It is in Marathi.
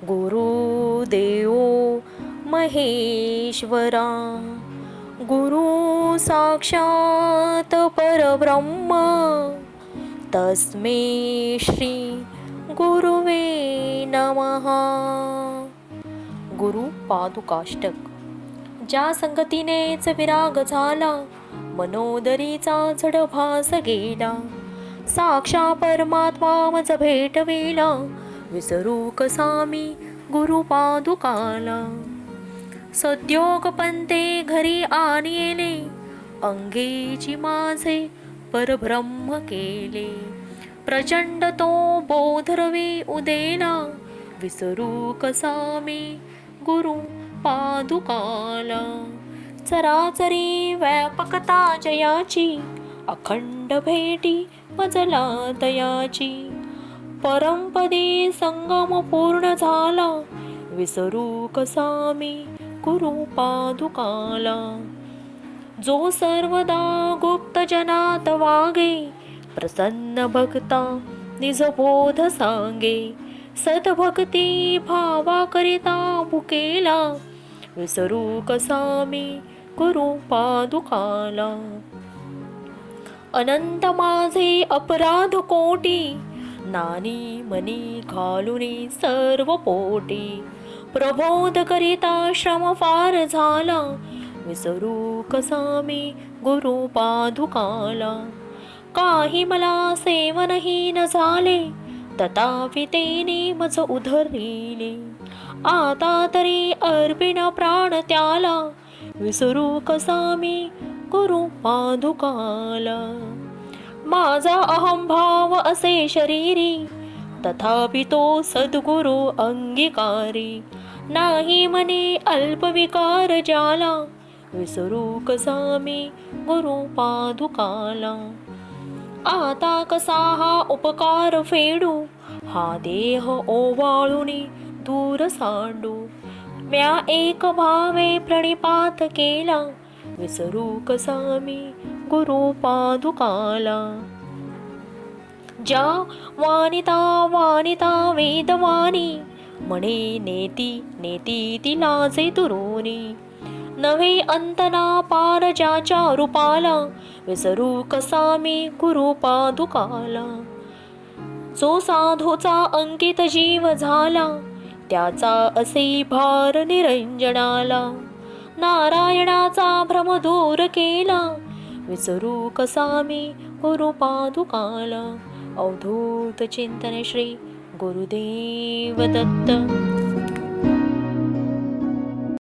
गुरुदेव महेश्वरा, गुरु साक्षात परब्रह्म, तस्मै श्री गुरुवे नमः. गुरु पादुकाष्टक. ज्या संगतीनेच विराग झाला, मनोदरीचा जडभास गेला, साक्षा परमात्मा मज भेटविला, विसरू कसा मी गुरु पादुकाला. सद्योग पंते घरी आणिले, अंगेची माझे परब्रह्म केले, प्रचंड तो बोधरवी उदेला, विसरू कसा मी गुरु पादुकाला. चराचरी व्यापकता जयाची, अखंड भेटी मजला दयाची, परमपदी संगम पूर्ण झाला, विसरू कसा मी गुरु पादुकाला. जो सर्वदा गुप्त जनात वागे, प्रसन्न भक्ता निज बोध सांगे, सद्भक्ती भावा करिता भुकेला, विसरू कसा मी गुरु पादुकाला. अनंत माझे अपराध कोटी, नानी मनी घालुनी सर्व पोटी, प्रबोध करिता श्रम फार झाला, विसरू कसा मी गुरु पादुकाला. काही मला सेवनही न झाले, तथापि तेने मज उधरिले, आता तरी अर्पिण प्राण त्याला, विसरू कसा मी गुरु पादुकाला. माझा अहंभाव असे शरीरी, तथापि तो सद्गुरु अंगीकारी, नाही मने अल्पविकार ज्याला, विसरू कसा मी गुरु पादुकाला. आता कसा हा उपकार फेडू, हा देह ओवाळुनी दूर सांडू, म्या एक भावे प्रणिपात केला, विसरू कसा मी गुरु पादुकाला. ज्या वानिता वानिता वेदवाणी, म्हणे नेती नेती ती लाजे दुरोनी, नवे अंतना पार ज्याच्या रूपाला, विसरू कसा मी गुरु पादुकाला. जो साधूचा अंकित जीव झाला, त्याचा असे भार निरंजनाला, नारायणाचा भ्रम दूर केला, विसरू कसा मी गुरु पादुकाला. अवधूत चिंतन श्री गुरुदेव दत्त.